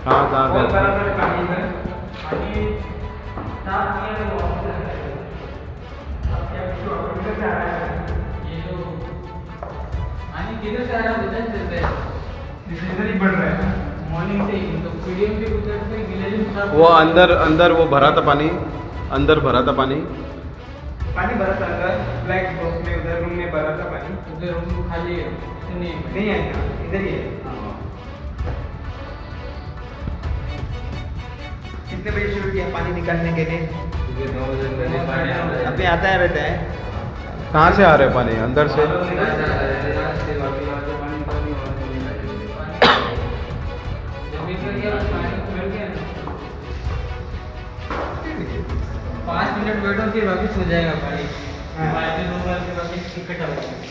कहाँ कहाँ बहुत गया बड़ा पानी है। पानी साफ किया तो वापस आ जाएगा। अब क्या कुछ किधर से आ रहा है? ये जो पानी किधर से आ रहा है उधर चलता है। इधर ही बढ़ रहा है मॉर्निंग से ही। तो पीडीएम के उधर से विलेज वो अंदर वो भरा था पानी, अंदर भरा था पानी। पानी भरा था अंदर ब्लैक बॉक्स में, उधर रूम में भरा था पानी। उधर रूम खाली है, नहीं आएगा, इधर ही है। कितने बजे शुरू किया पानी निकालने के लिए? अभी आता है रहता है। कहाँ से आ रहा है पानी? अंदर से? 5 मिनट बैठो फिर वापिस हो जाएगा पानी। 5 मिनट के वापिस इकट्ठा हो जाएगा।